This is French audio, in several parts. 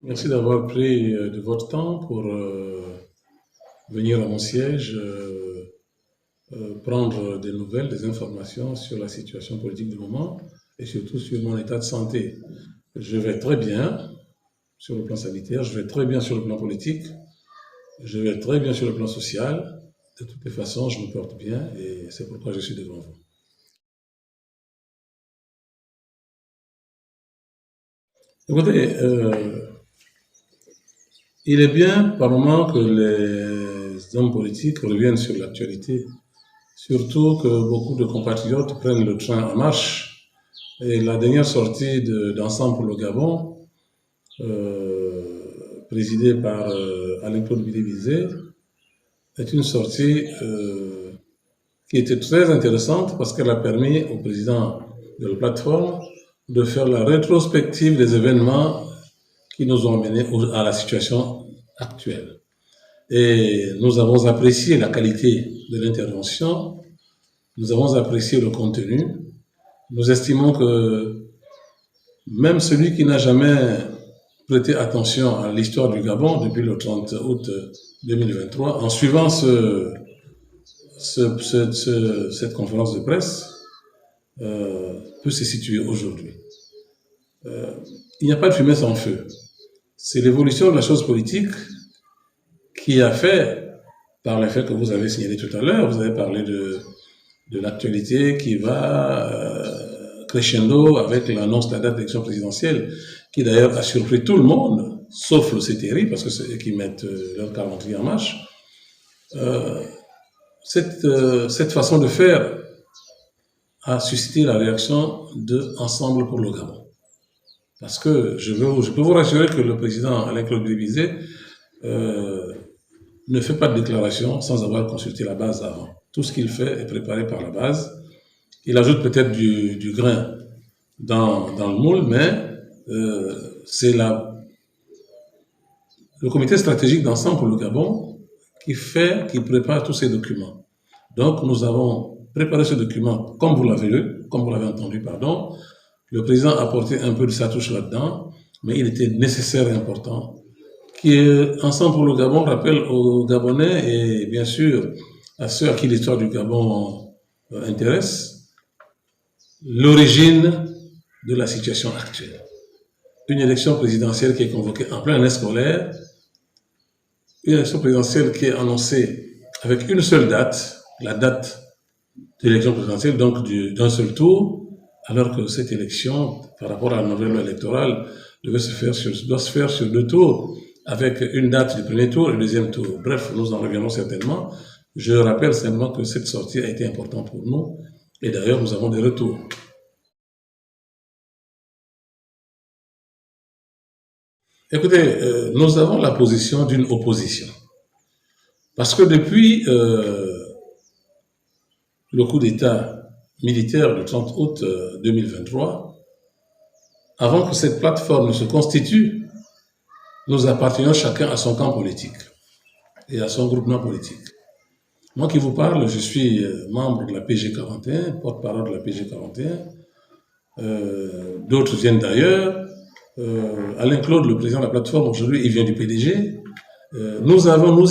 Merci d'avoir pris de votre temps pour venir à mon siège, prendre des nouvelles, des informations sur la situation politique du moment et surtout sur mon état de santé. Je vais très bien sur le plan sanitaire, je vais très bien sur le plan politique, je vais très bien sur le plan social. De toutes les façons, je me porte bien et c'est pourquoi je suis devant vous. Écoutez, il est bien par moment que les hommes politiques reviennent sur l'actualité. Surtout que beaucoup de compatriotes prennent le train en marche. Et la dernière sortie d'Ensemble pour le Gabon, présidée par Alain-Claude Billy-Bizet, est une sortie qui était très intéressante parce qu'elle a permis au président de la plateforme de faire la rétrospective des événements qui nous ont menés à la situation actuelle. Et nous avons apprécié la qualité de l'intervention, nous avons apprécié le contenu. Nous estimons que même celui qui n'a jamais prêté attention à l'histoire du Gabon depuis le 30 août 2023, en suivant cette conférence de presse, peut se situer aujourd'hui. Il n'y a pas de fumée sans feu. C'est l'évolution de la chose politique qui a fait, par les faits que vous avez signalés tout à l'heure, vous avez parlé de l'actualité qui va crescendo avec l'annonce de la date d'élection présidentielle, qui d'ailleurs a surpris tout le monde, sauf le CTRI, parce que c'est eux qui mettent leur calendrier en marche. Cette façon de faire a suscité la réaction de Ensemble pour le Gabon. Parce que je peux vous rassurer que le président Alain-Claude Billy-Bizet ne fait pas de déclaration sans avoir consulté la base avant. Tout ce qu'il fait est préparé par la base. Il ajoute peut-être du grain dans le moule, mais c'est le comité stratégique d'Ensemble pour le Gabon qui prépare tous ces documents. Donc, nous avons préparé ce document comme vous l'avez entendu, pardon. Le président a apporté un peu de sa touche là-dedans, mais il était nécessaire et important qu'Ensemble pour le Gabon rappelle aux Gabonais et bien sûr à ceux à qui l'histoire du Gabon intéresse, l'origine de la situation actuelle. Une élection présidentielle qui est convoquée en pleine année scolaire, une élection présidentielle qui est annoncée avec une seule date, la date de l'élection présidentielle, donc d'un seul tour, alors que cette élection, par rapport à la nouvelle loi électorale, doit se faire sur 2 tours, avec une date du premier tour et du deuxième tour. Bref, nous en reviendrons certainement. Je rappelle simplement que cette sortie a été importante pour nous, et d'ailleurs, nous avons des retours. Écoutez, nous avons la position d'une opposition. Parce que depuis le coup d'État militaire du 30 août 2023, avant que cette plateforme ne se constitue, nous appartenons chacun à son camp politique et à son groupement politique. Moi qui vous parle, je suis membre de la PG 41, porte-parole de la PG 41. D'autres viennent d'ailleurs. Alain Claude, le président de la plateforme, aujourd'hui, il vient du PDG. Nous y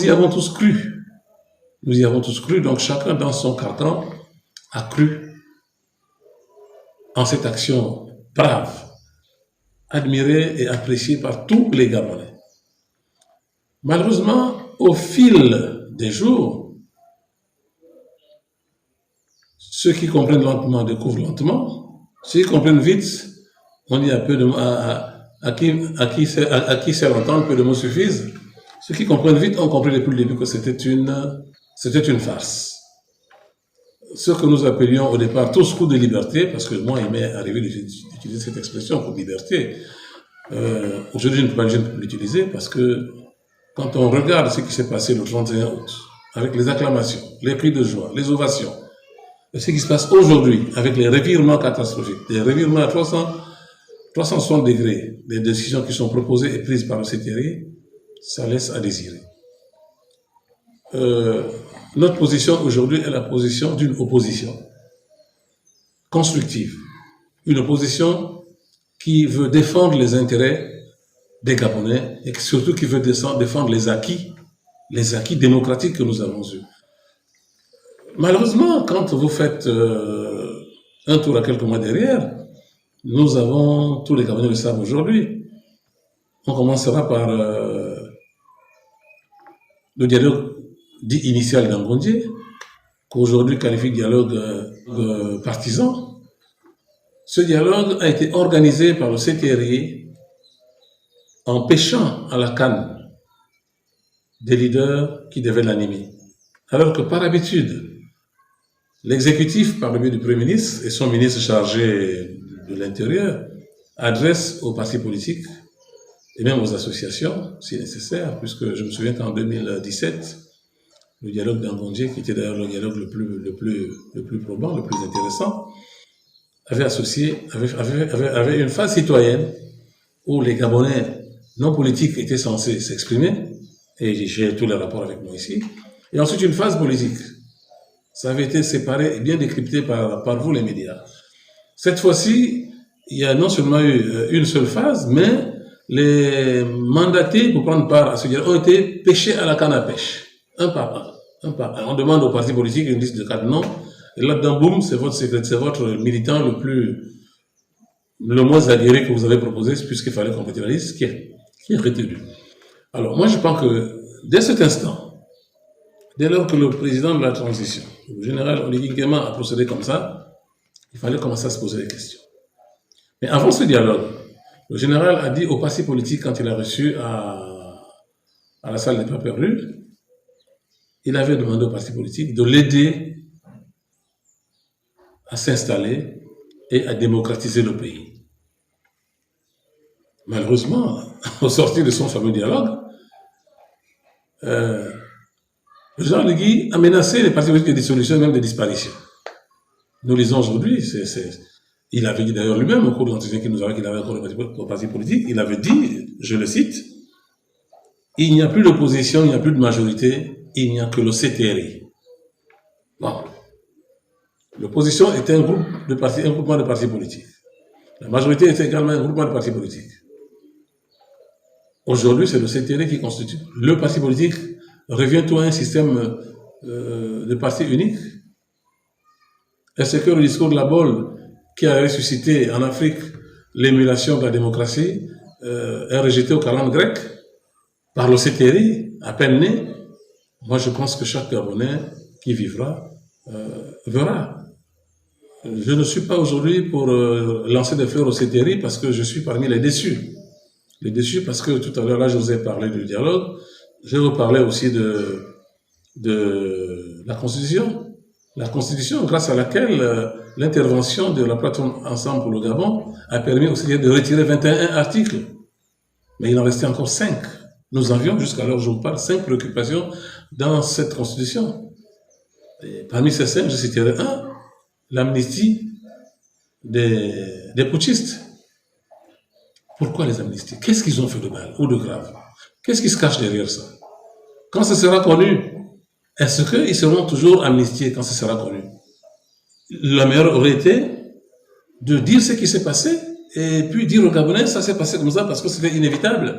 avons tous cru. Nous y avons tous cru, donc chacun dans son carcan a cru en cette action brave, admirée et appréciée par tous les Gabonais. Malheureusement, au fil des jours, ceux qui comprennent lentement découvrent lentement, ceux qui comprennent vite, on dit à qui sait l'entendre, peu de mots suffisent. Ceux qui comprennent vite ont compris depuis le début que c'était une farce. Ce que nous appelions au départ tous coups de liberté, parce que moi, il m'est arrivé d'utiliser cette expression, coup de liberté. Aujourd'hui, je ne peux pas l'utiliser parce que quand on regarde ce qui s'est passé le 31 août, avec les acclamations, les cris de joie, les ovations, et ce qui se passe aujourd'hui, avec les revirements catastrophiques, les revirements à 360 degrés, des décisions qui sont proposées et prises par le CTRI, ça laisse à désirer. Notre position aujourd'hui est la position d'une opposition constructive, une opposition qui veut défendre les intérêts des Gabonais et surtout qui veut défendre les acquis démocratiques que nous avons eus. Malheureusement, quand vous faites un tour à quelques mois derrière, nous avons, tous les Gabonais le savent aujourd'hui, on commencera par le dialogue dit initial d'Angondier, qu'aujourd'hui qualifie de dialogue partisan. Ce dialogue a été organisé par le CTRI en pêchant à la canne des leaders qui devaient l'animer. Alors que par habitude, l'exécutif, par le biais du Premier ministre et son ministre chargé de l'Intérieur, adresse aux partis politiques et même aux associations, si nécessaire, puisque je me souviens qu'en 2017, le dialogue d'Angondier, qui était d'ailleurs le dialogue le plus probant, le plus intéressant, avait une phase citoyenne où les Gabonais non politiques étaient censés s'exprimer, et j'ai tous les rapports avec moi ici, et ensuite une phase politique. Ça avait été séparé et bien décrypté par vous, les médias. Cette fois-ci, il y a non seulement eu une seule phase, mais les mandatés pour prendre part à ce dialogue ont été pêchés à la canne à pêche, un par un. On demande aux partis politiques une liste de 4 noms, et là-dedans, boum, c'est votre militant le moins aguerri que vous avez proposé, puisqu'il fallait compléter la liste, qui est retenu. Alors, moi, je pense que dès cet instant, dès lors que le président de la transition, le général Oligui Nguema, a procédé comme ça, il fallait commencer à se poser des questions. Mais avant ce dialogue, le général a dit aux partis politiques, quand il a reçu à la salle des pas perdus, il avait demandé aux partis politiques de l'aider à s'installer et à démocratiser le pays. Malheureusement, au sortir de son fameux dialogue, le général Oligui a menacé les partis politiques de dissolution et même de disparition. Nous lisons aujourd'hui, il avait dit d'ailleurs lui-même au cours de l'entretien qu'il nous avait accordé aux partis politiques, il avait dit, je le cite, « Il n'y a plus d'opposition, il n'y a plus de majorité, il n'y a que le CTRI. » Bon. L'opposition était un groupement de partis politiques. La majorité était également un groupement de partis politiques. Aujourd'hui, c'est le CTRI qui constitue. Le parti politique revient tout à un système de partis uniques. Est-ce que le discours de la Bolle, qui a ressuscité en Afrique l'émulation de la démocratie, est rejeté au calendrier grec par le CTRI, à peine né? Moi, je pense que chaque Gabonais qui vivra verra. Je ne suis pas aujourd'hui pour lancer des fleurs au CTRI parce que je suis parmi les déçus. Les déçus parce que tout à l'heure, là, je vous ai parlé du dialogue. Je vais vous parler aussi de la Constitution. La Constitution, grâce à laquelle l'intervention de la plateforme Ensemble pour le Gabon a permis aussi de retirer 21 articles. Mais il en restait encore 5. Nous avions, jusqu'à l'heure où je vous parle, 5 préoccupations dans cette Constitution. Et parmi ces 5, je citerai un, l'amnistie des putschistes. Pourquoi les amnisties? Qu'est-ce qu'ils ont fait de mal ou de grave? Qu'est-ce qui se cache derrière ça? Quand ce sera connu, est-ce qu'ils seront toujours amnistiés quand ce sera connu? Le meilleur aurait été de dire ce qui s'est passé et puis dire aux Gabonais, ça s'est passé comme ça parce que c'était inévitable.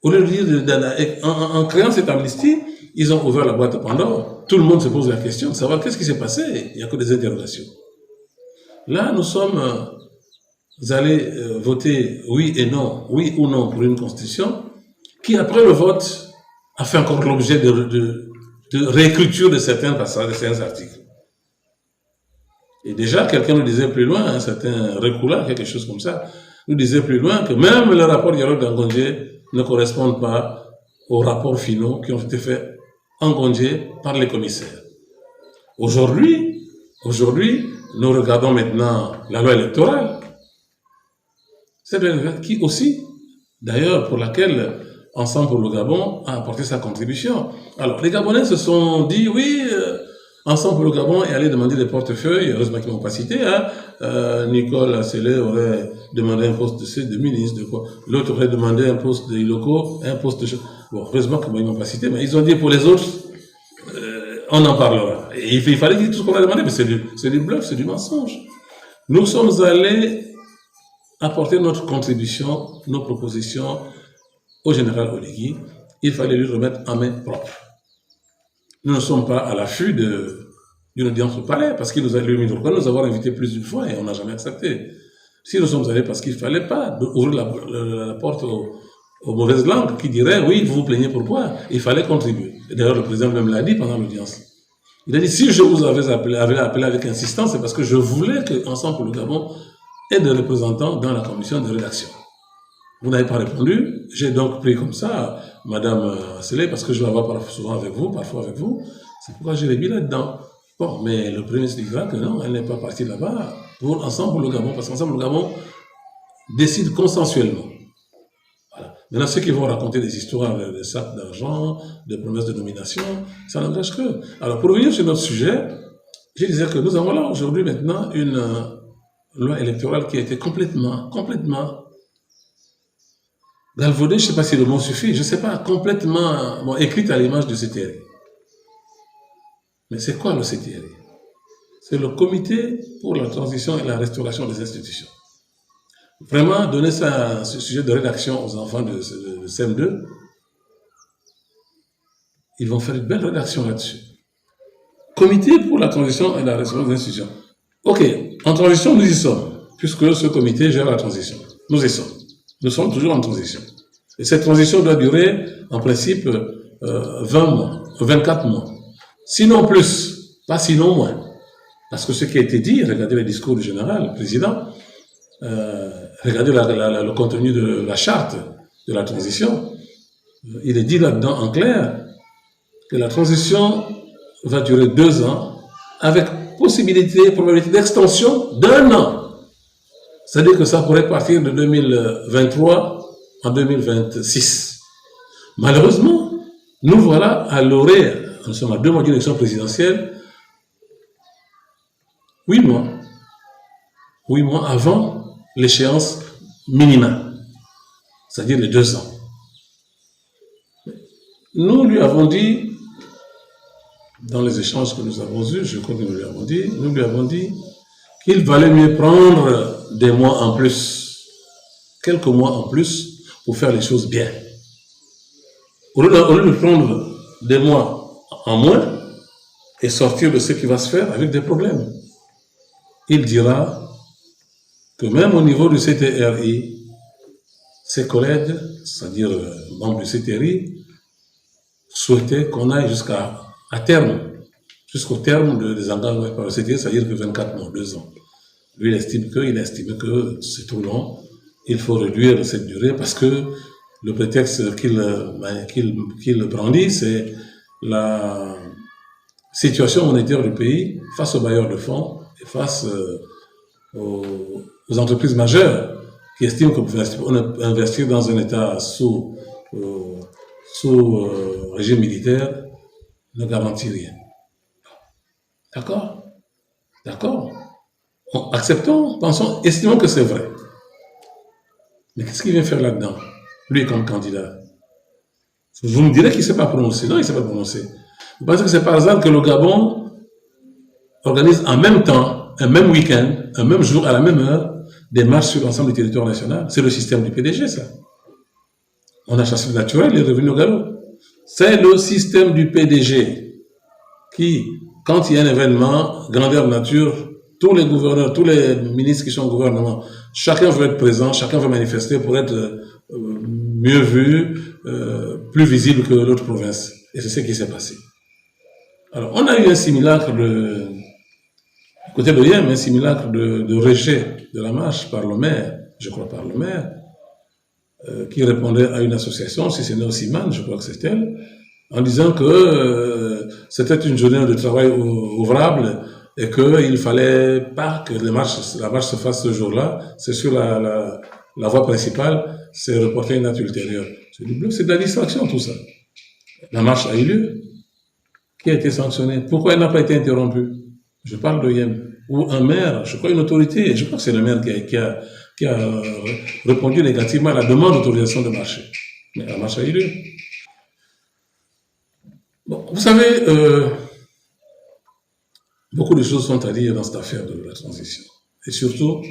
Au lieu de dire, en créant cette amnistie, ils ont ouvert la boîte de Pandore. Tout le monde se pose la question de savoir qu'est-ce qui s'est passé. Il n'y a que des interrogations. Là, nous sommes allés voter oui ou non pour une constitution qui, après le vote, a fait encore l'objet de réécriture de certains passages, de certains articles. Et déjà, quelqu'un nous disait plus loin, un certain Recoula, quelque chose comme ça, nous disait plus loin que même le rapport dialogue d'Angondier ne correspond pas aux rapports finaux qui ont été faits en Angondier par les commissaires. Aujourd'hui, nous regardons maintenant la loi électorale. C'est une loi qui aussi, d'ailleurs, pour laquelle Ensemble pour le Gabon a apporté sa contribution. Alors, les Gabonais se sont dit, oui, Ensemble pour le Gabon est allé demander des portefeuilles, heureusement qu'ils ne m'ont pas cité, Nicole Assélé aurait demandé un poste de ministre, de quoi. L'autre aurait demandé un poste de locaux, un poste de... Bon, heureusement qu'ils ne m'ont pas cité, mais ils ont dit pour les autres, on en parlera. Et il fallait dire tout ce qu'on a demandé, mais c'est du bluff, c'est du mensonge. Nous sommes allés apporter notre contribution, nos propositions au général Oligui, il fallait lui remettre en main propre. Nous ne sommes pas à l'affût d'une audience au palais, parce qu'il nous a lui nous avoir invité plus d'une fois et on n'a jamais accepté. Si nous sommes allés parce qu'il ne fallait pas ouvrir la porte aux mauvaises langues qui diraient oui, vous vous plaignez pourquoi? Il fallait contribuer. D'ailleurs, le président même l'a dit pendant l'audience. Il a dit si je vous avais appelé avec insistance, c'est parce que je voulais qu'Ensemble pour le Gabon ait des représentants dans la commission de rédaction. Vous n'avez pas répondu. J'ai donc pris comme ça Madame Sélé, parce que je la vois souvent avec vous, parfois avec vous. C'est pourquoi je l'ai mis là-dedans. Bon, mais le Premier ministre dira que non, elle n'est pas partie là-bas pour Ensemble pour le Gabon, parce qu'Ensemble pour le Gabon décide consensuellement. Voilà. Maintenant, ceux qui vont raconter des histoires de sacs d'argent, de promesses de nomination, ça n'engage que. Alors, pour revenir sur notre sujet, je disais que nous avons là aujourd'hui maintenant une loi électorale qui a été complètement galvaudée, je ne sais pas si le mot suffit, je ne sais pas, complètement écrite à l'image de CTRI. Mais c'est quoi le CTRI? C'est le Comité pour la transition et la restauration des institutions. Vraiment, donner ça, ce sujet de rédaction aux enfants de CM2, ils vont faire une belle rédaction là-dessus. Comité pour la transition et la restauration des institutions. Ok, en transition, nous y sommes, puisque ce comité gère la transition. Nous y sommes. Nous sommes toujours en transition. Et cette transition doit durer, en principe, 20 mois, 24 mois. Sinon plus, pas sinon moins. Parce que ce qui a été dit, regardez le discours du général, le président, regardez le contenu de la charte de la transition, il est dit là-dedans en clair que la transition va durer 2 ans avec probabilité d'extension d'1 an. C'est-à-dire que ça pourrait partir de 2023 en 2026. Malheureusement, nous voilà à l'orée, nous sommes à 2 mois d'élection présidentielle, 8 mois avant l'échéance minimale, c'est-à-dire les 2 ans. Nous lui avons dit, dans les échanges que nous avons eus, je crois que nous lui avons dit qu'il valait mieux prendre des mois en plus, quelques mois en plus, pour faire les choses bien. Au lieu de prendre des mois en moins et sortir de ce qui va se faire avec des problèmes. Il dira que même au niveau du CTRI, ses collègues, c'est-à-dire membres du CTRI, souhaitaient qu'on aille jusqu'au terme des engagements par le CTRI, c'est-à-dire que 24 mois, 2 ans. Lui, il estime que c'est trop long, il faut réduire cette durée parce que le prétexte qu'il brandit, c'est la situation monétaire du pays face aux bailleurs de fonds et face aux entreprises majeures qui estiment qu'on investir dans un État sous régime militaire ne garantit rien. D'accord? D'accord? Acceptons, pensons, estimons que c'est vrai. Mais qu'est-ce qu'il vient faire là-dedans, lui comme candidat? Vous me direz qu'il ne s'est pas prononcé. Non, il ne s'est pas prononcé. Vous pensez que c'est par hasard que le Gabon organise en même temps, un même week-end, un même jour, à la même heure, des marches sur l'ensemble du territoire national? C'est le système du PDG, ça. On a chassé le naturel, il est revenu au galop. C'est le système du PDG qui, quand il y a un événement, grandeur nature, tous les gouverneurs, tous les ministres qui sont au gouvernement, chacun veut être présent, chacun veut manifester pour être mieux vu, plus visible que l'autre province. Et c'est ce qui s'est passé. Alors, on a eu un simulacre côté de Yem, un simulacre de rejet de la marche par le maire, je crois par le maire, qui répondait à une association, si c'est Néosiman, je crois que c'est elle, en disant que c'était une journée de travail ouvrable et qu'il ne fallait pas que la marche se fasse ce jour-là, c'est sur la voie principale, c'est reporter une date ultérieure. C'est de la distraction tout ça. La marche a eu lieu. Qui a été sanctionné? Pourquoi elle n'a pas été interrompue? Je parle de Yem. Ou un maire, je crois une autorité, je crois que c'est le maire qui a répondu négativement à la demande d'autorisation de marcher. Mais la marche a eu lieu. Bon, vous savez, beaucoup de choses sont à dire dans cette affaire de la transition. Et surtout,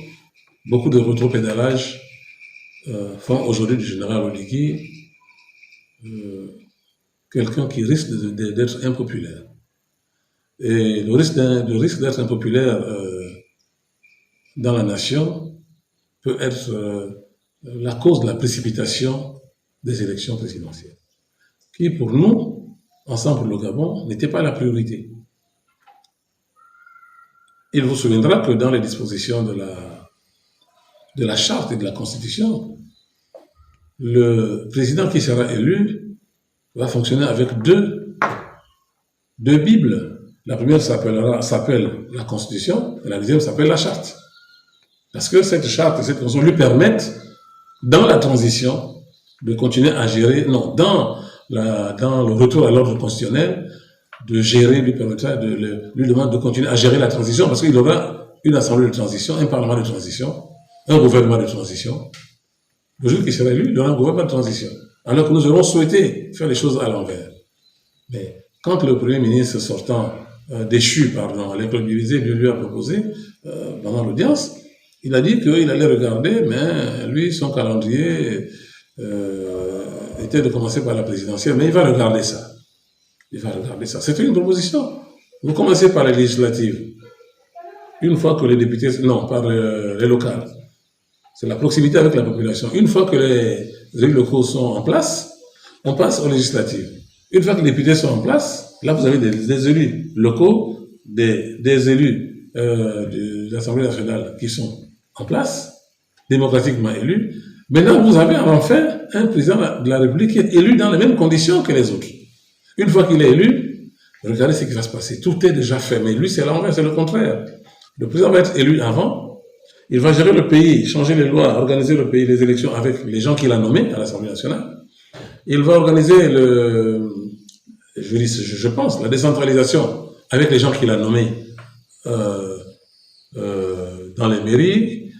beaucoup de rétropédalage font aujourd'hui du général Oligui quelqu'un qui risque d'être impopulaire. Et le risque d'être impopulaire dans la nation peut être la cause de la précipitation des élections présidentielles, qui pour nous, ensemble pour le Gabon, n'était pas la priorité. Il vous souviendra que dans les dispositions de la charte et de la constitution, le président qui sera élu va fonctionner avec deux Bibles. La première s'appelle la constitution et la deuxième s'appelle la charte. Parce que cette charte et cette constitution lui permettent, dans la transition, de continuer à gérer, non, dans le retour à l'ordre constitutionnel, de gérer, lui permettra lui demande de continuer à gérer la transition parce qu'il aura une assemblée de transition, un parlement de transition, un gouvernement de transition. Le jour qu'il sera élu, il y aura un gouvernement de transition. Alors que nous aurons souhaité faire les choses à l'envers. Mais quand le Premier ministre sortant, déchu par l'école divisée, lui a proposé, pendant l'audience, il a dit qu'il allait regarder, mais lui, son calendrier était de commencer par la présidentielle, mais il va regarder ça. Il va regarder ça. C'était une proposition. Vous commencez par les législatives. Une fois que les députés, non, par les locales. C'est la proximité avec la population. Une fois que les élus locaux sont en place, on passe aux législatives. Une fois que les députés sont en place, là vous avez des élus locaux, des élus de l'Assemblée nationale qui sont en place, démocratiquement élus. Maintenant, vous avez enfin un président de la République qui est élu dans les mêmes conditions que les autres. Une fois qu'il est élu, regardez ce qui va se passer. Tout est déjà fait. Mais lui, c'est l'envers, c'est le contraire. Le président va être élu avant. Il va gérer le pays, changer les lois, organiser le pays, les élections avec les gens qu'il a nommés à l'Assemblée nationale. Il va organiser je pense, la décentralisation avec les gens qu'il a nommés dans les mairies,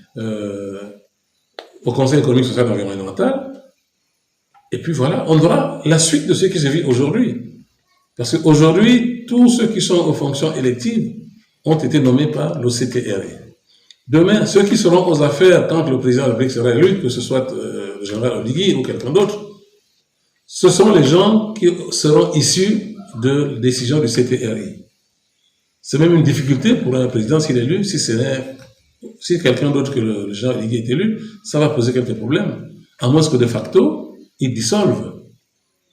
au Conseil économique, social et environnemental. Et puis voilà, on aura la suite de ce qui se vit aujourd'hui. Parce qu'aujourd'hui, tous ceux qui sont aux fonctions électives ont été nommés par l'OCTRI. Demain, ceux qui seront aux affaires quand le président de la République sera élu, que ce soit le général Oligui ou quelqu'un d'autre, ce sont les gens qui seront issus de décisions du CTRI. C'est même une difficulté pour un président s'il est élu, si quelqu'un d'autre que le général Oligui est élu, ça va poser quelques problèmes. À moins que de facto, ils dissolvent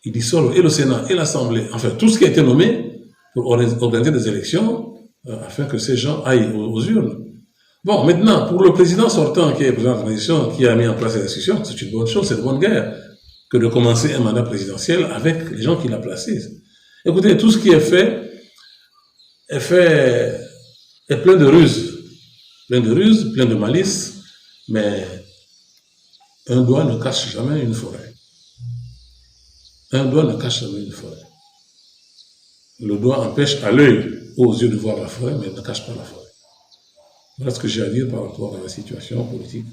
et le Sénat et l'Assemblée, enfin tout ce qui a été nommé pour organiser des élections afin que ces gens aillent aux urnes. Bon, maintenant, pour le président sortant qui est président de la transition, qui a mis en place les institutions, c'est une bonne chose, c'est de bonne guerre que de commencer un mandat présidentiel avec les gens qu'il a placés. Écoutez, tout ce qui est fait est plein de ruses, plein de malice, mais un doigt ne cache jamais une forêt. Un doigt ne cache jamais une forêt. Le doigt empêche à l'œil ou aux yeux de voir la forêt, mais ne cache pas la forêt. Voilà ce que j'ai à dire par rapport à la situation politique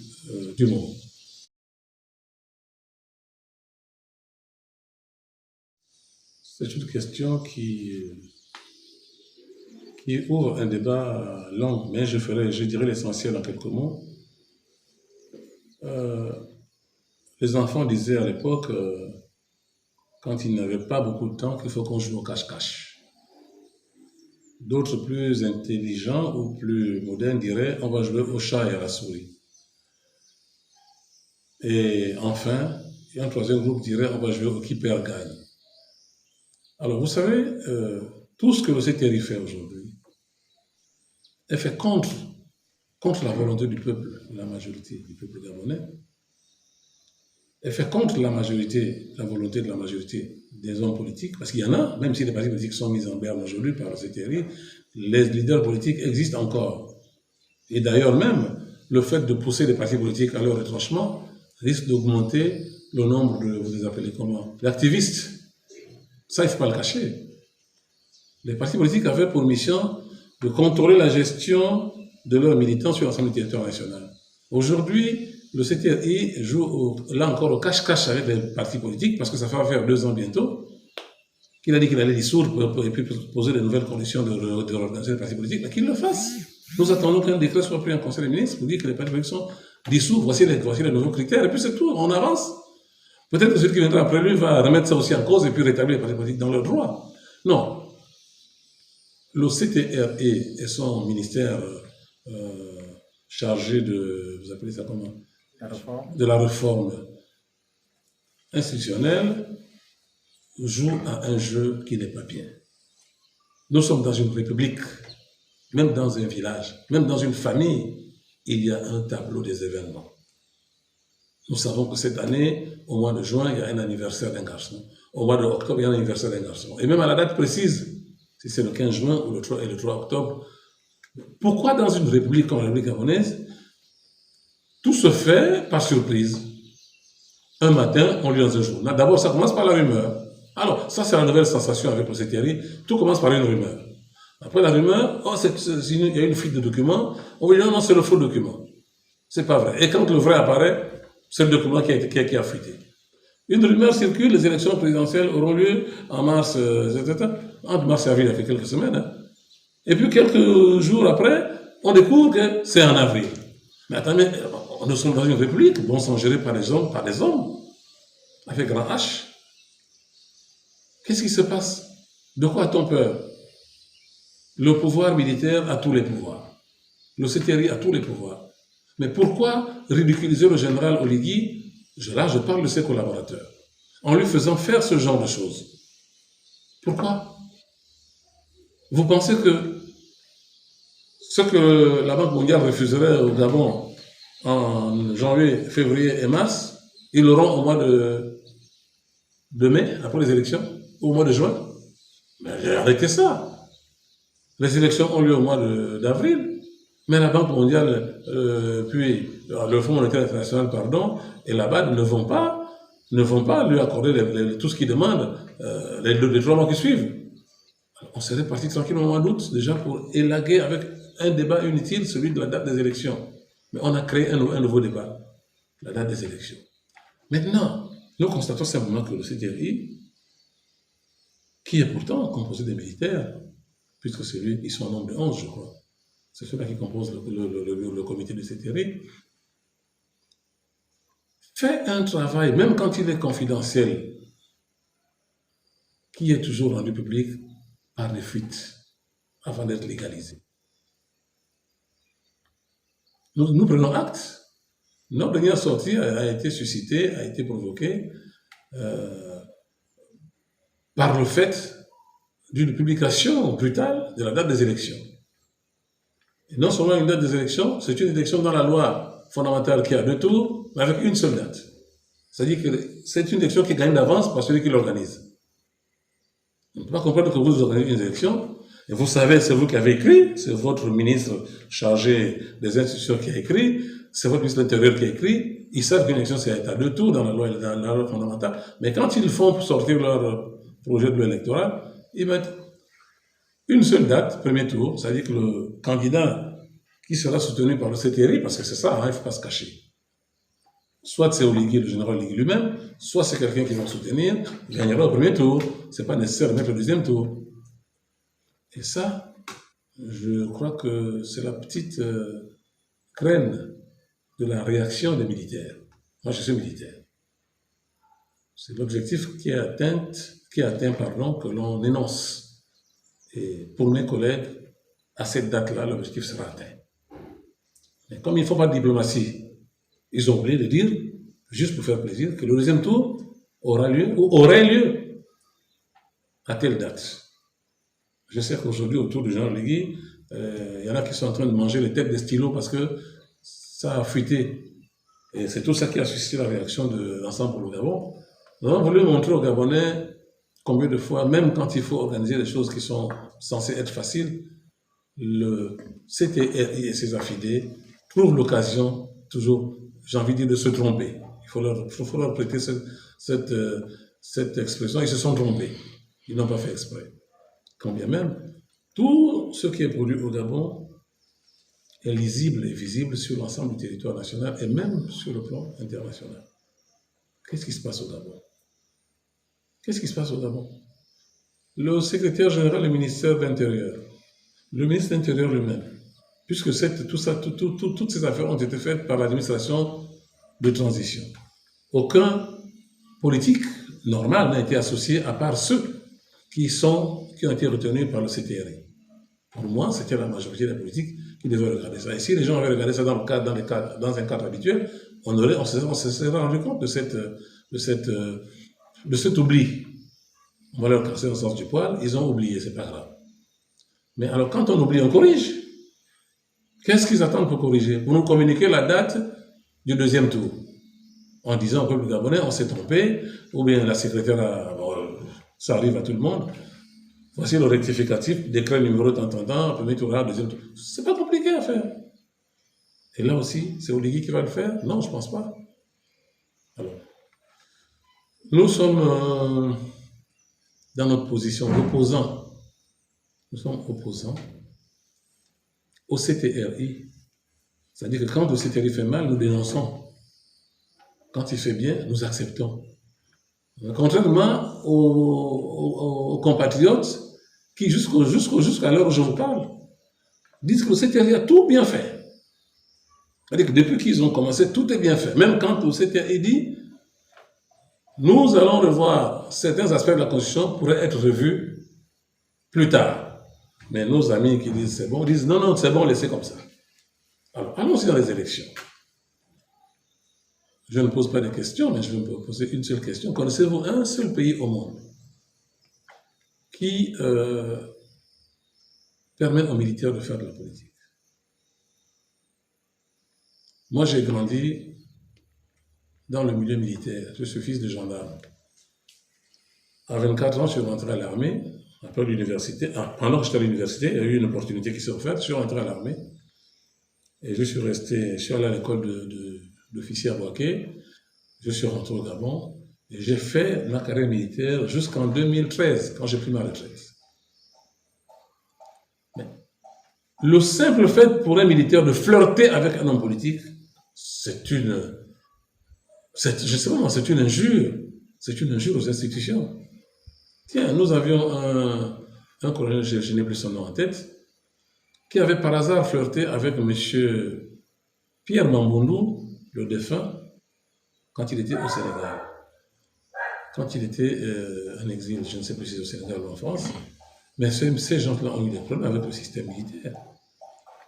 du moment. C'est une question qui ouvre un débat long, mais je dirais l'essentiel en quelques mots. Les enfants disaient à l'époque, quand ils n'avaient pas beaucoup de temps, qu'il faut qu'on joue au cache-cache. D'autres plus intelligents ou plus modernes diraient on va jouer au chat et à la souris. Et enfin, un troisième groupe dirait on va jouer au qui perd gagne. Alors vous savez, tout ce que le CTRI fait aujourd'hui est fait contre la volonté du peuple, la majorité du peuple gabonais, est fait contre la volonté de la majorité des hommes politiques, parce qu'il y en a, même si les partis politiques sont mis en berne aujourd'hui par le CTRI, les leaders politiques existent encore. Et d'ailleurs même, le fait de pousser les partis politiques à leur retranchement risque d'augmenter le nombre de, vous les appelez comment, d'activistes. Ça, il ne faut pas le cacher. Les partis politiques avaient pour mission de contrôler la gestion de leurs militants sur l'ensemble du territoire national. Aujourd'hui, le CTRI joue là encore au cache-cache avec les partis politiques, parce que ça va faire 2 ans bientôt, qu'il a dit qu'il allait dissoudre et puis poser de nouvelles conditions de réorganiser les partis politiques, mais qu'il le fasse. Nous attendons qu'un décret soit pris en Conseil des ministres pour dire que les partis politiques sont dissous, voici les nouveaux critères, et puis c'est tout, on avance. Peut-être que celui qui viendra après lui va remettre ça aussi en cause et puis rétablir les partis politiques dans leurs droits. Non. Le CTRE et son ministère chargé de, vous appelez ça comment? De la réforme institutionnelle, joue à un jeu qui n'est pas bien. Nous sommes dans une république, même dans un village, même dans une famille, il y a un tableau des événements. Nous savons que cette année, au mois de juin, il y a un anniversaire d'un garçon. Au mois d'octobre, il y a un anniversaire d'un garçon. Et même à la date précise, si c'est le 15 juin ou le 3 octobre, pourquoi dans une république comme la République gabonaise, tout se fait par surprise? Un matin, on lit dans un journal. D'abord, ça commence par la rumeur. Alors, ça, c'est la nouvelle sensation avec le CTRI. Tout commence par une rumeur. Après la rumeur, oh, il y a une fuite de documents. On va dire non, c'est le faux document. C'est pas vrai. Et quand le vrai apparaît, c'est le document qui a fuité. Une rumeur circule, les élections présidentielles auront lieu en mars, entre mars et avril, il y a quelques semaines. Hein. Et puis, quelques jours après, on découvre que c'est en avril. Mais attendez, nous sommes dans une république, bon sang gérée par des hommes, avec grand H. Qu'est-ce qui se passe? De quoi a-t-on peur? Le pouvoir militaire a tous les pouvoirs. Le CTRI a tous les pouvoirs. Mais pourquoi ridiculiser le général Oligui? Là, je parle de ses collaborateurs. En lui faisant faire ce genre de choses. Pourquoi? Vous pensez que ce que la Banque mondiale refuserait au Gabon en janvier, février et mars, ils l'auront au mois de mai, après les élections, au mois de juin? Mais arrêtez ça. Les élections ont lieu au mois d'avril, mais la Banque mondiale, puis le Fonds monétaire international, pardon, et la BAD ne vont pas lui accorder tout ce qu'il demande les 3 mois qui suivent. Alors, on serait parti tranquillement au mois d'août, déjà pour élaguer avec un débat inutile, celui de la date des élections. Mais on a créé un nouveau débat, la date des élections. Maintenant, nous constatons simplement que le CTRI, qui est pourtant composé des militaires, puisque ils sont en nombre de 11, je crois, c'est ceux-là qui composent le comité du CTRI, fait un travail, même quand il est confidentiel, qui est toujours rendu public par des fuites, avant d'être légalisé. Nous prenons acte. Notre dernière sortie a été suscitée, a été provoquée par le fait d'une publication brutale de la date des élections. Et non seulement une date des élections, c'est une élection dans la loi fondamentale qui a 2 tours, mais avec une seule date. C'est-à-dire que c'est une élection qui gagne d'avance par celui qui l'organise. On ne peut pas comprendre que vous organisez une élection, et vous savez, c'est vous qui avez écrit, c'est votre ministre chargé des institutions qui a écrit, c'est votre ministre de l'Intérieur qui a écrit, ils savent qu'une élection c'est à 2 tours dans la loi fondamentale, mais quand ils font pour sortir leur projet de loi électorale, ils mettent une seule date, premier tour, c'est-à-dire que le candidat qui sera soutenu par le CTRI, parce que c'est ça, hein, il ne faut pas se cacher. Soit c'est Oligui, le général Oligui lui-même, soit c'est quelqu'un qui va soutenir, gagnera au premier tour. Ce n'est pas nécessaire de mettre le deuxième tour. Et ça, je crois que c'est la petite graine de la réaction des militaires. Moi, je suis militaire. C'est l'objectif qui est atteint, que l'on énonce. Et pour mes collègues, à cette date-là, l'objectif sera atteint. Mais comme il ne faut pas de diplomatie, ils ont oublié de dire, juste pour faire plaisir, que le deuxième tour aura lieu, ou aurait lieu, à telle date. Je sais qu'aujourd'hui, autour du général Oligui, il y en a qui sont en train de manger les têtes des stylos parce que ça a fuité. Et c'est tout ça qui a suscité la réaction de l'ensemble pour le Gabon. Nous avons voulu montrer aux Gabonais combien de fois, même quand il faut organiser des choses qui sont censées être faciles, le CTRI et ses affidés trouvent l'occasion, toujours, j'ai envie de dire, de se tromper. Il faut leur prêter cette expression. Ils se sont trompés. Ils n'ont pas fait exprès. Quand bien même, tout ce qui est produit au Gabon est lisible et visible sur l'ensemble du territoire national et même sur le plan international. Qu'est-ce qui se passe au Gabon? Qu'est-ce qui se passe au Gabon? Le secrétaire général du ministère de l'Intérieur, le ministre de l'Intérieur lui-même, puisque toutes ces affaires ont été faites par l'administration de transition. Aucun politique normale n'a été associée à part ceux qui ont été retenus par le CTRI. Pour moi, c'était la majorité des politiques qui devaient regarder ça. Et si les gens avaient regardé ça dans un cadre habituel, on se serait rendu compte de cet oubli. On va leur casser au sens du poil, ils ont oublié, c'est pas grave. Mais alors, quand on oublie, on corrige. Qu'est-ce qu'ils attendent pour corriger? Pour nous communiquer la date du deuxième tour. En disant au peuple gabonais, on s'est trompé, ou bien la secrétaire ça arrive à tout le monde. Voici le rectificatif, décret numéro tant, premier tour, deuxième tour. C'est pas compliqué à faire. Et là aussi, c'est Oligui qui va le faire? Non, je pense pas. Alors, nous sommes dans notre position d'opposants. Nous sommes opposants au CTRI. C'est-à-dire que quand le CTRI fait mal, nous dénonçons. Quand il fait bien, nous acceptons. Contrairement aux compatriotes qui, jusqu'à l'heure où je vous parle, disent que le CTRI a tout bien fait. C'est-à-dire que depuis qu'ils ont commencé, tout est bien fait. Même quand le CTRI dit, nous allons revoir certains aspects de la Constitution pourraient être revus plus tard. Mais nos amis qui disent c'est bon, disent non, c'est bon, laissez comme ça. Alors, allons-y dans les élections. Je ne pose pas de questions, mais je vais me poser une seule question. Connaissez-vous un seul pays au monde qui permet aux militaires de faire de la politique? Moi, j'ai grandi dans le milieu militaire. Je suis fils de gendarme. À 24 ans, je suis rentré à l'armée, après l'université. Pendant que j'étais à l'université, il y a eu une opportunité qui s'est offerte. Je suis rentré à l'armée et je suis allé à l'école d'officier à Boaké. Je suis rentré au Gabon et j'ai fait ma carrière militaire jusqu'en 2013, quand j'ai pris ma retraite. Mais le simple fait pour un militaire de flirter avec un homme politique, c'est une injure. C'est une injure aux institutions. Tiens, nous avions un colonel, je n'ai plus son nom en tête, qui avait par hasard flirté avec M. Pierre Mamboundou, le défunt, quand il était au Sénégal. Quand il était en exil, je ne sais plus si c'est au Sénégal ou en France, mais ces gens-là ont eu des problèmes avec le système militaire.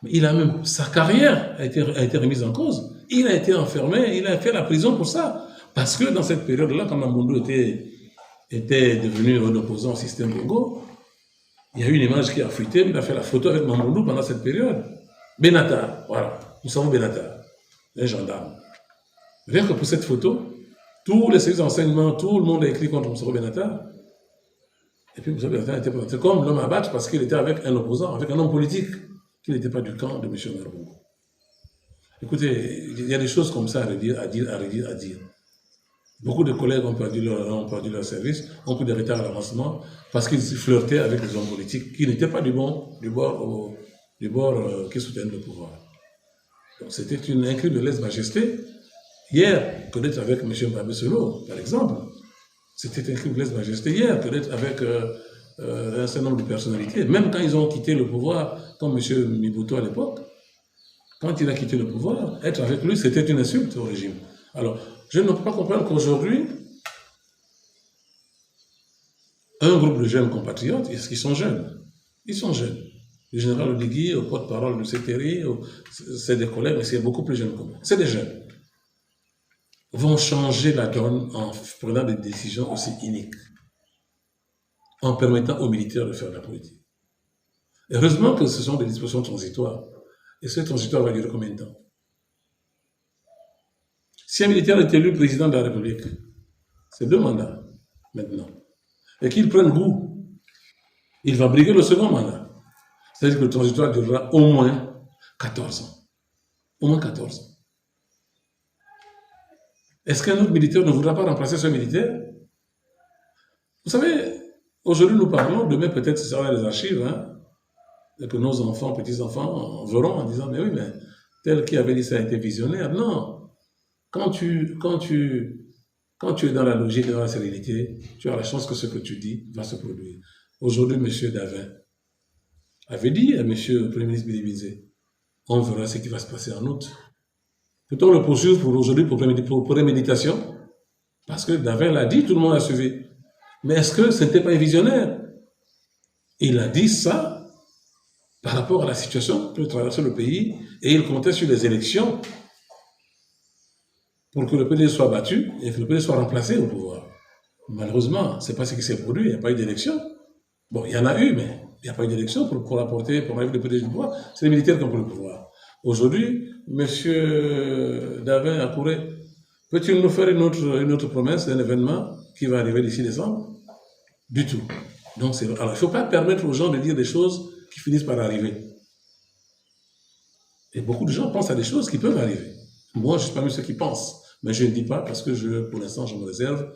Mais sa carrière a été remise en cause. Il a été enfermé, il a fait la prison pour ça. Parce que dans cette période-là, quand Mamboundou était devenu un opposant au système Bongo, il y a eu une image qui a fuité, il a fait la photo avec Mamboundou pendant cette période. Benatar, voilà, nous savons Benatar, un gendarme. Rien que pour cette photo, tous les services d'enseignement, tout le monde a écrit contre Moussa Benatar. Et puis Moussa Benatar a été présenté comme l'homme à battre parce qu'il était avec un opposant, avec un homme politique, qui n'était pas du camp de M. Bongo. Écoutez, il y a des choses comme ça à dire. Beaucoup de collègues ont perdu leur service, ont pris des retards à l'avancement parce qu'ils flirtaient avec des hommes politiques qui n'étaient pas du bord qui soutiennent le pouvoir. Donc c'était un crime de lèse-majesté. Hier, que d'être avec M. Mbabé Solo, par exemple, c'était un crime de lèse-majesté hier, que d'être avec un certain nombre de personnalités. Même quand ils ont quitté le pouvoir, comme M. Mibuto à l'époque, quand il a quitté le pouvoir, être avec lui, c'était une insulte au régime. Alors, je ne peux pas comprendre qu'aujourd'hui, un groupe de jeunes compatriotes, ils sont jeunes. Ils sont jeunes. Le général Oligui, au porte-parole du CTRI, c'est des collègues, mais c'est beaucoup plus jeunes que moi. C'est des jeunes. Vont changer la donne en prenant des décisions aussi iniques, en permettant aux militaires de faire de la politique. Heureusement que ce sont des dispositions transitoires. Et ce transitoire va durer combien de temps? Si un militaire est élu président de la République, c'est 2 mandats maintenant, et qu'il prenne goût, il va briguer le second mandat. C'est-à-dire que le transitoire durera au moins 14 ans. Au moins 14 ans. Est-ce qu'un autre militaire ne voudra pas remplacer ce militaire? Vous savez, aujourd'hui nous parlons, demain peut-être ce sera les archives, et que nos enfants, petits-enfants verront en disant, mais oui, mais tel qui avait dit ça a été visionnaire. Non. Quand tu es dans la logique et dans la sérénité, tu as la chance que ce que tu dis va se produire. Aujourd'hui, M. Davin avait dit à M. le Premier ministre Bilibizé, on verra ce qui va se passer en août. Peut-on le poursuivre pour aujourd'hui pour préméditation? Parce que Davin l'a dit, tout le monde a suivi. Mais est-ce que ce n'était pas un visionnaire? Il a dit ça par rapport à la situation que traverse le pays et il comptait sur les élections pour que le PD soit battu et que le PD soit remplacé au pouvoir. Malheureusement, ce n'est pas ce qui s'est produit, il n'y a pas eu d'élection. Bon, il y en a eu, mais il n'y a pas eu d'élection pour apporter, pour arriver le PD du pouvoir. C'est les militaires qui ont pris le pouvoir. Aujourd'hui, M. Davin Akouré, peux-tu nous faire une autre promesse d'un événement qui va arriver d'ici décembre? Du tout. Donc, alors, il ne faut pas permettre aux gens de dire des choses qui finissent par arriver. Et beaucoup de gens pensent à des choses qui peuvent arriver. Moi, je ne suis pas même ceux qui pensent. Mais je ne dis pas parce que pour l'instant, je me réserve.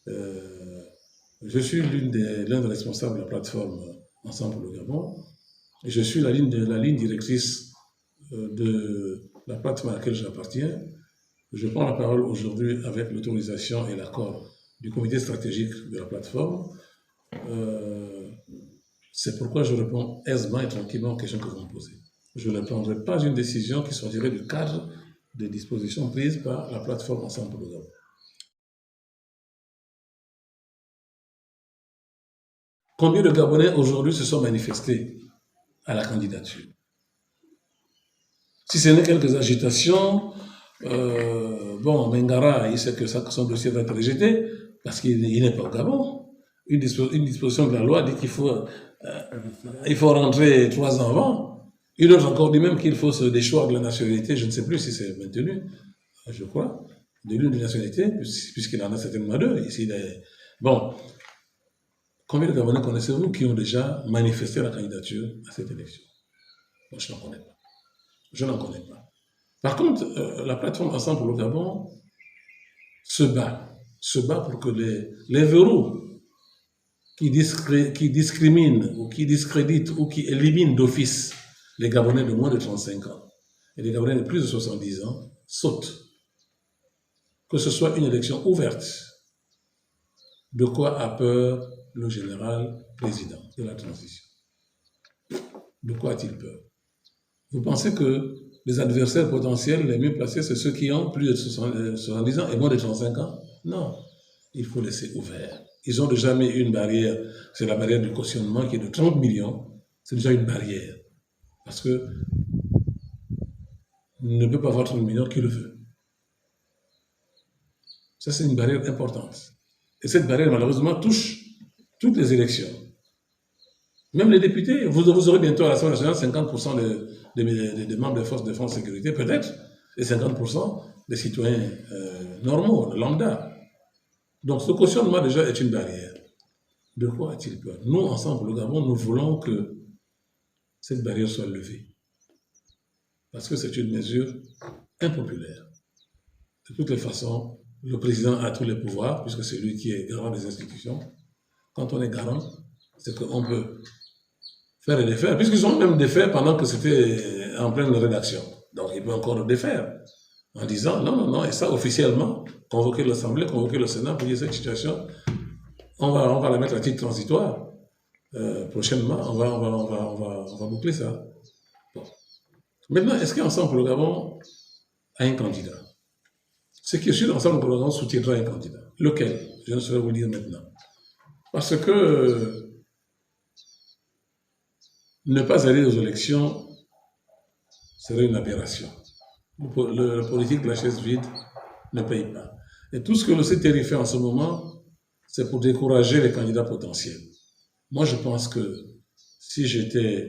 Je suis l'un des responsables de la plateforme Ensemble pour le Gabon. Et je suis la ligne directrice de la plateforme à laquelle j'appartiens. Je prends la parole aujourd'hui avec l'autorisation et l'accord du comité stratégique de la plateforme. C'est pourquoi je réponds aisément et tranquillement aux questions que vous me posez. Je ne prendrai pas une décision qui sortirait du cadre des dispositions prises par la plateforme Ensemble pour le Gabon. Combien de Gabonais aujourd'hui se sont manifestés à la candidature? Si ce n'est quelques agitations, bon, Mengara, il sait que son dossier va être rejeté parce qu'il n'est pas au Gabon. Une disposition de la loi dit qu'il faut rentrer 3 ans avant. Une autre encore dit même qu'il faut se déchoir de la nationalité, je ne sais plus si c'est maintenu, je crois, de l'une des nationalités, puisqu'il en a certainement 2. Ici, bon, combien de Gabonais connaissez-vous qui ont déjà manifesté la candidature à cette élection? Moi, je n'en connais pas. Je n'en connais pas. Par contre, la plateforme Ensemble pour le Gabon se bat pour que les verrous qui discriminent ou qui discréditent ou qui éliminent d'office les Gabonais de moins de 35 ans et les Gabonais de plus de 70 ans sautent. Que ce soit une élection ouverte. De quoi a peur le général président de la transition? De quoi a-t-il peur? Vous pensez que les adversaires potentiels les mieux placés, c'est ceux qui ont plus de 70 ans et moins de 35 ans? Non, il faut laisser ouvert. Ils ont déjà mis une barrière, c'est la barrière du cautionnement qui est de 30 millions. C'est déjà une barrière. Parce que ne peut pas avoir 30 millions qui le veut. Ça, c'est une barrière importante. Et cette barrière, malheureusement, touche toutes les élections. Même les députés, vous aurez bientôt à l'Assemblée nationale 50% des membres des forces de défense et de sécurité, peut-être, et 50% des citoyens normaux, lambda. Donc ce cautionnement déjà est une barrière. De quoi a-t-il peur? Nous, ensemble, le Gabon, nous voulons que cette barrière soit levée. Parce que c'est une mesure impopulaire. De toutes les façons, le président a tous les pouvoirs, puisque c'est lui qui est garant des institutions. Quand on est garant, c'est qu'on peut faire et défaire, puisqu'ils ont même défait pendant que c'était en pleine rédaction. Donc il peut encore le défaire, en disant non, et ça officiellement, convoquer l'Assemblée, convoquer le Sénat pour dire cette situation, on va la mettre à titre transitoire. Prochainement, on va boucler ça. Bon. Maintenant, est-ce qu'Ensemble pour le Gabon a un candidat? Ce qui est sûr, Ensemble pour le Gabon soutiendra un candidat. Lequel? Je ne saurais vous dire maintenant. Parce que ne pas aller aux élections serait une aberration. Le politique de la chaise vide ne paye pas. Et tout ce que le CTRI fait en ce moment, c'est pour décourager les candidats potentiels. Moi, je pense que si j'étais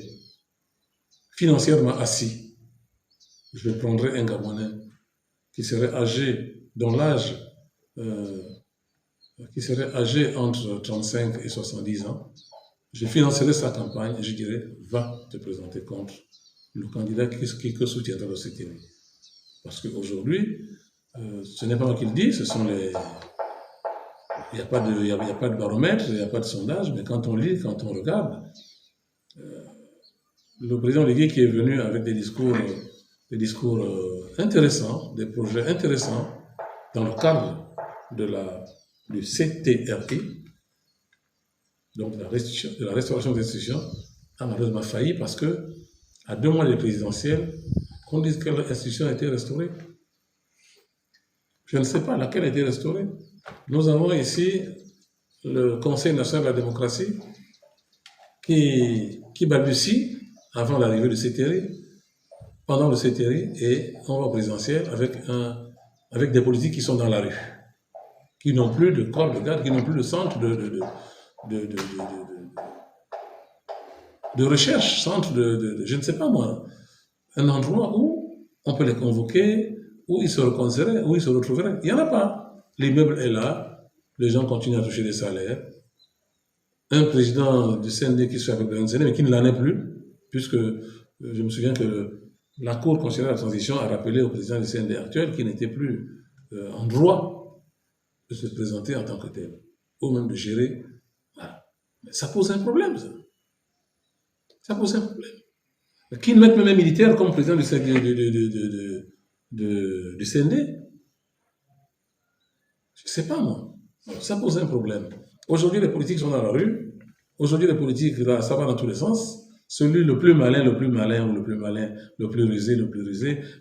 financièrement assis, je prendrais un Gabonais qui serait âgé, dont l'âge, qui serait âgé entre 35 et 70 ans. Je financerais sa campagne et je dirais, va te présenter contre le candidat qui soutiendra le CTRI. Parce qu'aujourd'hui, ce n'est pas moi qui le dis, ce sont les... Il n'y a pas de baromètre, il n'y a pas de sondage, mais quand on lit, quand on regarde, le président Ligué qui est venu avec des discours intéressants, des projets intéressants, dans le cadre du CTRI, donc de la restauration des institutions, a malheureusement failli parce que, à 2 mois des présidentielles, qu'on dise que l'institution a été restaurée. Je ne sais pas laquelle a été restaurée. Nous avons ici le Conseil national de la démocratie qui balbutie avant l'arrivée de Sétéri, pendant le Sétéri, et on va au présidentiel avec des politiques qui sont dans la rue, qui n'ont plus de corps de garde, qui n'ont plus de centre de, de, de recherche, centre je ne sais pas moi, un endroit où on peut les convoquer, où ils se reconnaîtraient, où ils se retrouveraient. Il n'y en a pas. L'immeuble est là, les gens continuent à toucher des salaires. Un président du CND qui se fait avec le CND, mais qui ne l'en est plus, puisque je me souviens que la Cour constitutionnelle de la transition a rappelé au président du CND actuel qu'il n'était plus en droit de se présenter en tant que tel, ou même de gérer. Voilà. Mais ça pose un problème, ça. Ça pose un problème. Qui mettent même un militaire comme président du CND. Je ne sais pas, moi. Ça pose un problème. Aujourd'hui, les politiques sont dans la rue. Aujourd'hui, les politiques, là, ça va dans tous les sens. Celui le plus malin, ou le plus malin, le plus rusé,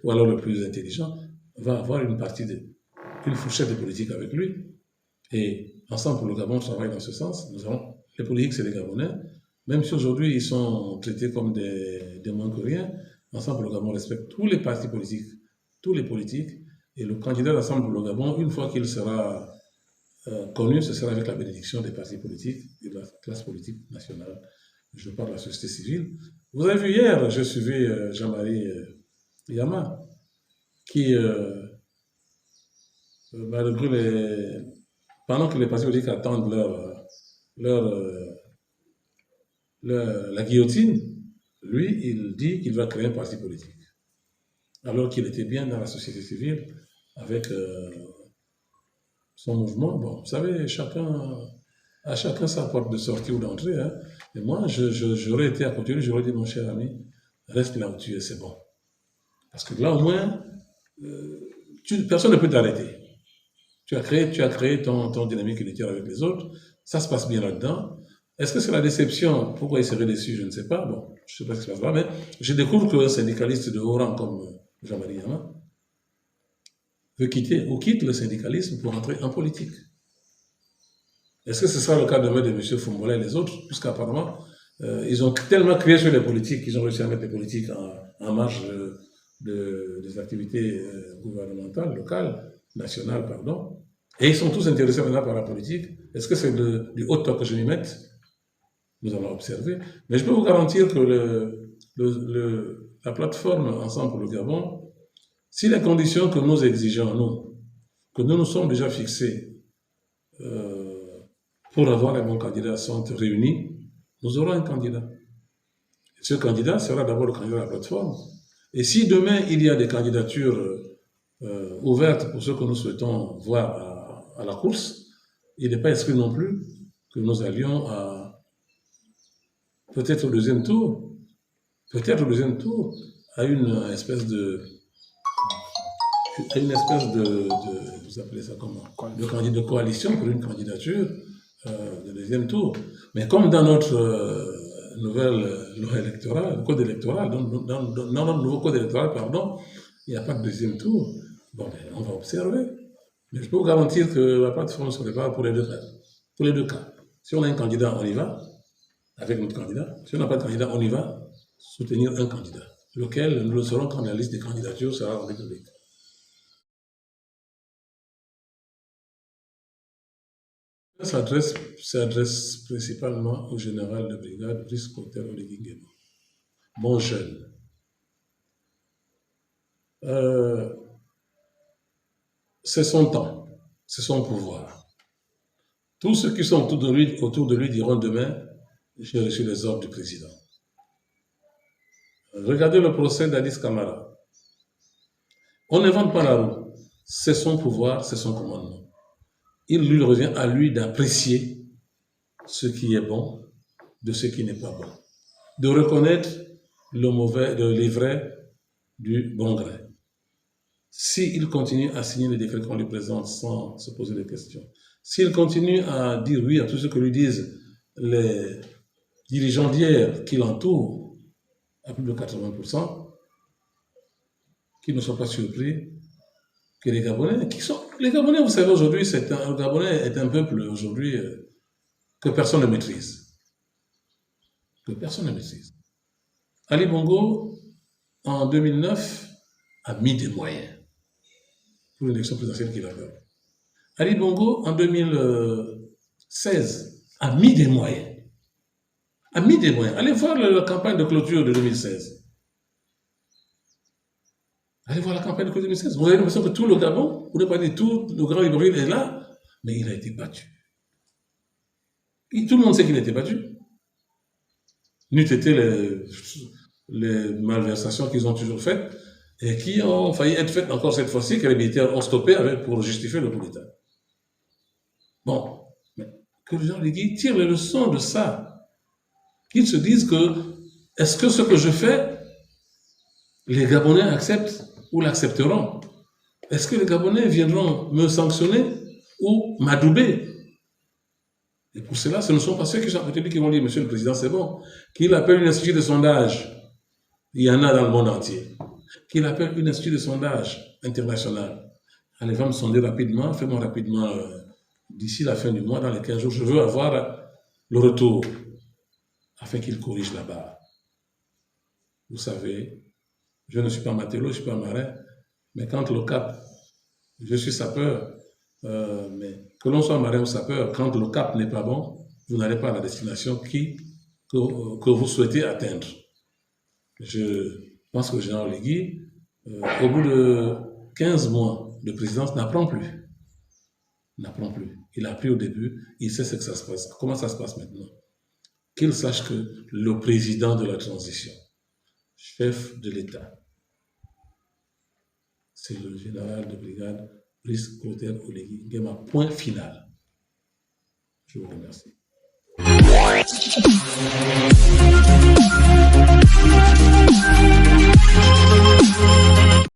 ou alors le plus intelligent, va avoir une fourchette de politique avec lui. Et ensemble pour le Gabon, on travaille dans ce sens. Les politiques, c'est les Gabonais. Même si aujourd'hui, ils sont traités comme des moins que rien, ensemble pour le Gabon respecte tous les partis politiques, tous les politiques. Et le candidat d'ensemble pour le Gabon, une fois qu'il sera connu, ce sera avec la bénédiction des partis politiques et de la classe politique nationale. Je parle de la société civile. Vous avez vu hier, je suivais Jean-Marie Yama, qui, pendant que les partis politiques attendent la guillotine, lui, il dit qu'il va créer un parti politique. Alors qu'il était bien dans la société civile avec son mouvement. Bon, vous savez, à chacun sa porte de sortie ou d'entrée. Hein. Et moi, j'aurais été à côté de lui, j'aurais dit, mon cher ami, reste là où tu es, c'est bon. Parce que là, au moins, personne ne peut t'arrêter. Tu as créé ton dynamique unitaire avec les autres. Ça se passe bien là-dedans. Est-ce que c'est la déception? Pourquoi il serait déçu? Je ne sais pas. Bon, je ne sais pas ce qui se passe là, mais je découvre qu'un syndicaliste de haut rang comme Jean-Marie Yama veut quitter ou quitte le syndicalisme pour entrer en politique. Est-ce que ce sera le cas demain de M. Fumbola et les autres? Puisqu'apparemment, ils ont tellement crié sur les politiques qu'ils ont réussi à mettre les politiques en marge des activités gouvernementales, locales, nationales, pardon. Et ils sont tous intéressés maintenant par la politique. Est-ce que c'est du haut top que je m'y mette? Nous allons observer. Mais je peux vous garantir que la plateforme Ensemble pour le Gabon, si les conditions que nous exigeons, que nous nous sommes déjà fixées pour avoir les bons candidats sont réunis, nous aurons un candidat. Et ce candidat sera d'abord le candidat de la plateforme. Et si demain il y a des candidatures ouvertes pour ceux que nous souhaitons voir à la course, il n'est pas exclu non plus que nous allions peut-être au deuxième tour, à une espèce de vous appelez ça comment? De coalition pour une candidature de deuxième tour. Mais comme dans notre nouvelle loi électorale, code électoral, dans notre nouveau code électoral, pardon, il n'y a pas de deuxième tour. Bon, ben, on va observer. Mais je peux vous garantir que la plateforme se prépare pour les deux cas. Si on a un candidat, on y va, avec notre candidat. Si on n'a pas de candidat, on y va soutenir un candidat, lequel nous le saurons quand la liste des candidatures sera rendue publique. S'adresse principalement au général de brigade Brice Clotaire Oligui Nguema. Bon jeune. C'est son temps, c'est son pouvoir. Tous ceux qui sont autour de lui diront demain, j'ai reçu les ordres du président. Regardez le procès d'Addis Camara. On n'invente pas la roue. C'est son pouvoir, c'est son commandement. Il lui revient à lui d'apprécier ce qui est bon de ce qui n'est pas bon. De reconnaître le mauvais, les vrais du bon gré. S'il continue à signer les décrets qu'on lui présente sans se poser des questions, s'il continue à dire oui à tout ce que lui disent les dirigeants d'hier qui l'entourent, à plus de 80%, qui ne sont pas surpris, que les Gabonais, les Gabonais, vous savez, aujourd'hui, le Gabonais est un peuple, aujourd'hui, que personne ne maîtrise. Que personne ne maîtrise. Ali Bongo, en 2009, a mis des moyens pour l'élection présidentielle qu'il a faite. Ali Bongo, en 2016, a mis des moyens. A mis des moyens. Allez voir la campagne de clôture de 2016. Allez voir la campagne de clôture de 2016. Vous avez l'impression que tout le Gabon, vous ne pas dire tout le Grand Libreville est là, mais il a été battu. Et tout le monde sait qu'il a été battu. N'eût été les malversations qu'ils ont toujours faites et qui ont failli être faites encore cette fois-ci, que les militaires ont stoppé pour justifier le coup d'État. Bon, mais que les gens tirent les leçons de ça. Qu'ils se disent que, est-ce que ce que je fais, les Gabonais acceptent ou l'accepteront? Est-ce que les Gabonais viendront me sanctionner ou m'adouber? Et pour cela, ce ne sont pas ceux qui sont à côté de lui qui vont dire, Monsieur le Président, c'est bon, qu'il appelle une institut de sondage. Il y en a dans le monde entier. Qu'il appelle une institut de sondage international. Allez, va me sonder rapidement, fais-moi rapidement, d'ici la fin du mois, dans les 15 jours, je veux avoir le retour, afin qu'il corrige là-bas. Vous savez, je ne suis pas matelot, je ne suis pas marin, mais quand le cap, je suis sapeur, mais que l'on soit marin ou sapeur, quand le cap n'est pas bon, vous n'allez pas à la destination que vous souhaitez atteindre. Je pense que le général Legui, au bout de 15 mois de présidence, n'apprend plus. N'apprend plus. Il a appris au début, il sait ce que ça se passe. Comment ça se passe maintenant? Qu'il sache que le président de la transition, chef de l'État, c'est le général de brigade Brice Clotaire Oligui Nguema. Point final. Je vous remercie.